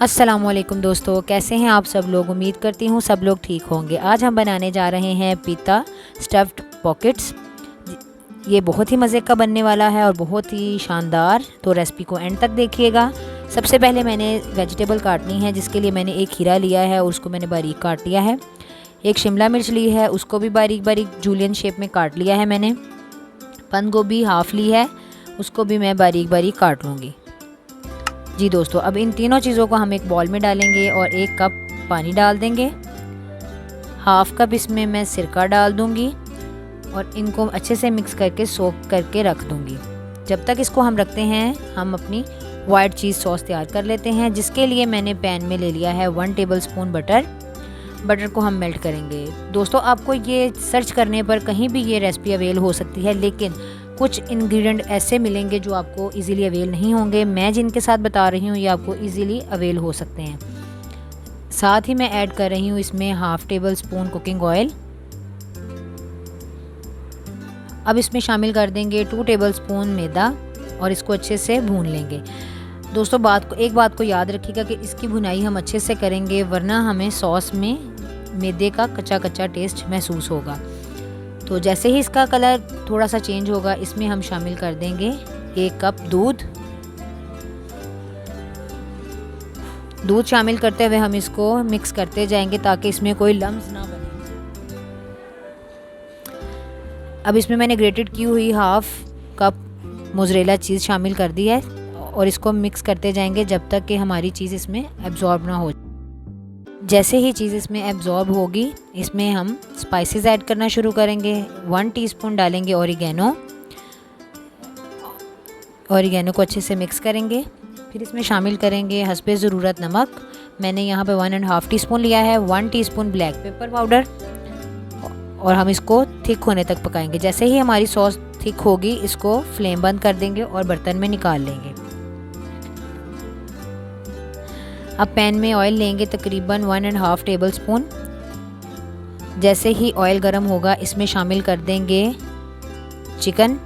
अस्सलामुअलैकुम दोस्तों, कैसे हैं आप सब लोग। उम्मीद करती हूँ सब लोग ठीक होंगे। आज हम बनाने जा रहे हैं पीता स्टफ्ड पॉकेट्स। ये बहुत ही मज़े का बनने वाला है और बहुत ही शानदार, तो रेसिपी को एंड तक देखिएगा। सबसे पहले मैंने वेजिटेबल काटनी है, जिसके लिए मैंने एक खीरा लिया है और उसको मैंने बारीक काट लिया है। एक शिमला मिर्च ली है, उसको भी बारीक बारीक जूलियन शेप में काट लिया है मैंने। बंद गोभी हाफ़ ली है, उसको भी मैं बारीक बारीक काट लूँगी। जी दोस्तों, अब इन तीनों चीज़ों को हम एक बॉल में डालेंगे और 1 कप पानी डाल देंगे। हाफ़ कप इसमें मैं सिरका डाल दूंगी और इनको अच्छे से मिक्स करके सोक करके रख दूंगी। जब तक इसको हम रखते हैं, हम अपनी वाइट चीज़ सॉस तैयार कर लेते हैं, जिसके लिए मैंने पैन में ले लिया है 1 टेबलस्पून बटर। बटर को हम मेल्ट करेंगे। दोस्तों, आपको ये सर्च करने पर कहीं भी ये रेसिपी अवेल हो सकती है, लेकिन कुछ इंग्रेडिएंट ऐसे मिलेंगे जो आपको इजीली अवेल नहीं होंगे। मैं जिनके साथ बता रही हूँ ये आपको इजीली अवेल हो सकते हैं। साथ ही मैं ऐड कर रही हूँ इसमें half table spoon cooking oil. अब इसमें शामिल कर देंगे 2 टेबलस्पून मैदा और इसको अच्छे से भून लेंगे। दोस्तों, एक बात को याद रखिएगा कि इसकी भुनाई हम अच्छे से करेंगे, वरना हमें सॉस में मैदे का कच्चा कच्चा टेस्ट महसूस होगा। तो जैसे ही इसका कलर थोड़ा सा चेंज होगा, इसमें हम शामिल कर देंगे 1 कप दूध। दूध शामिल करते हुए हम इसको मिक्स करते जाएंगे ताकि इसमें कोई लम्स ना बने। अब इसमें मैंने ग्रेटेड की हुई हाफ़ कप मोज़रेला चीज़ शामिल कर दी है और इसको मिक्स करते जाएंगे जब तक कि हमारी चीज़ इसमें एब्जॉर्ब ना हो। जैसे ही चीज़ इसमें एब्जॉर्ब होगी, इसमें हम स्पाइसेस ऐड करना शुरू करेंगे। 1 टीस्पून डालेंगे ओरिगेनो को अच्छे से मिक्स करेंगे। फिर इसमें शामिल करेंगे हस्बे ज़रूरत नमक। मैंने यहाँ पे 1.5 टीस्पून लिया है। 1 टीस्पून ब्लैक पेपर पाउडर और हम इसको थिक होने तक पकाएंगे। जैसे ही हमारी सॉस थिक होगी, इसको फ्लेम बंद कर देंगे और बर्तन में निकाल लेंगे। अब पैन में ऑयल लेंगे तकरीबन 1.5 टेबलस्पून। जैसे ही ऑयल गर्म होगा, इसमें शामिल कर देंगे चिकन।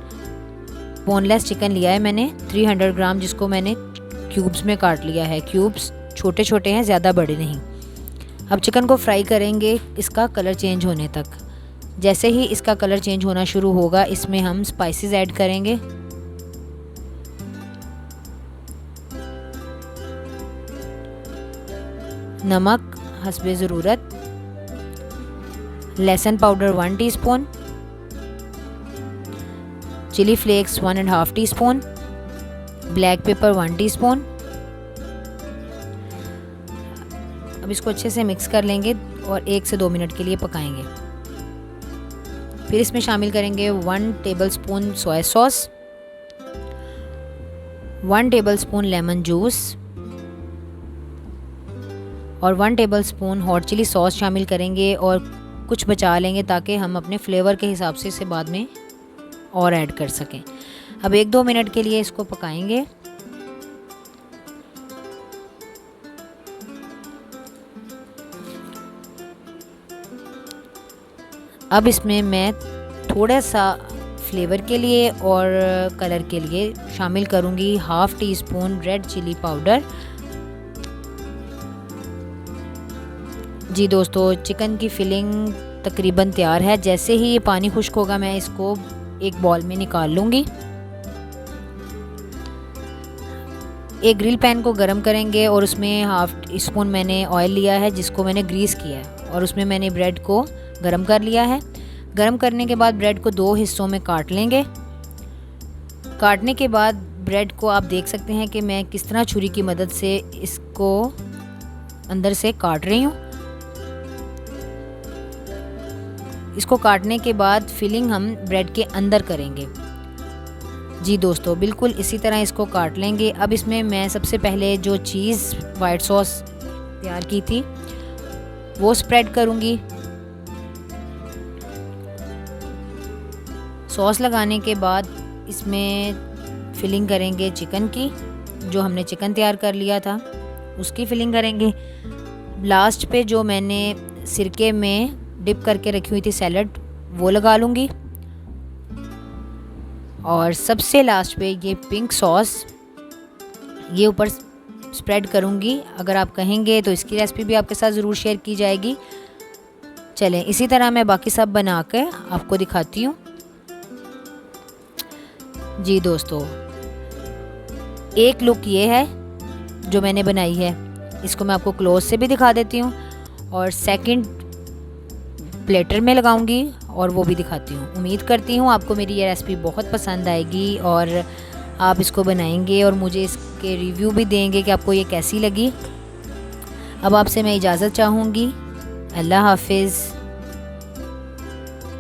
बोनलेस चिकन लिया है मैंने 300 ग्राम, जिसको मैंने क्यूब्स में काट लिया है। क्यूब्स छोटे छोटे हैं, ज़्यादा बड़े नहीं। अब चिकन को फ्राई करेंगे इसका कलर चेंज होने तक। जैसे ही इसका कलर चेंज होना शुरू होगा, इसमें हम स्पाइसेस ऐड करेंगे। नमक हस्बे ज़रूरत, लहसुन powder 1 teaspoon, chilli flakes 1.5 teaspoon, black pepper 1 teaspoon. अब इसको अच्छे से मिक्स कर लेंगे और 1 से 2 मिनट के लिए पकाएंगे। फिर इसमें शामिल करेंगे 1 tablespoon soya sauce, 1 tablespoon lemon juice और 1 टेबलस्पून हॉट चिली सॉस शामिल करेंगे और कुछ बचा लेंगे ताकि हम अपने फ्लेवर के हिसाब से इसे बाद में और ऐड कर सकें। अब 1-2 मिनट के लिए इसको पकाएंगे। अब इसमें मैं थोड़ा सा फ्लेवर के लिए और कलर के लिए शामिल करूंगी half teaspoon red chilli powder. जी दोस्तों, चिकन की फिलिंग तकरीबन तैयार है। जैसे ही ये पानी खुश्क होगा, मैं इसको एक बॉल में निकाल लूँगी। एक ग्रिल पैन को गरम करेंगे और उसमें हाफ़ टीस्पून मैंने ऑयल लिया है, जिसको मैंने ग्रीस किया है, और उसमें मैंने ब्रेड को गरम कर लिया है। गरम करने के बाद ब्रेड को 2 हिस्सों में काट लेंगे। काटने के बाद ब्रेड को आप देख सकते हैं कि मैं किस तरह छुरी की मदद से इसको अंदर से काट रही हूँ। इसको काटने के बाद फिलिंग हम ब्रेड के अंदर करेंगे। जी दोस्तों, बिल्कुल इसी तरह इसको काट लेंगे। अब इसमें मैं सबसे पहले जो चीज़ वाइट सॉस तैयार की थी वो स्प्रेड करूँगी। सॉस लगाने के बाद इसमें फिलिंग करेंगे चिकन की, जो हमने चिकन तैयार कर लिया था उसकी फिलिंग करेंगे। लास्ट पे जो मैंने सिरके में डिप करके रखी हुई थी सैलड, वो लगा लूँगी। और सबसे लास्ट पे ये पिंक सॉस ये ऊपर स्प्रेड करूँगी। अगर आप कहेंगे तो इसकी रेसिपी भी आपके साथ ज़रूर शेयर की जाएगी। चलें, इसी तरह मैं बाकी सब बना के आपको दिखाती हूँ। जी दोस्तों, एक लुक ये है जो मैंने बनाई है, इसको मैं आपको क्लोज से भी दिखा देती हूँ और सेकंड प्लेटर में लगाऊंगी और वो भी दिखाती हूँ। उम्मीद करती हूँ आपको मेरी ये रेसिपी बहुत पसंद आएगी और आप इसको बनाएंगे और मुझे इसके रिव्यू भी देंगे कि आपको ये कैसी लगी। अब आपसे मैं इजाज़त चाहूँगी। अल्लाह हाफिज़।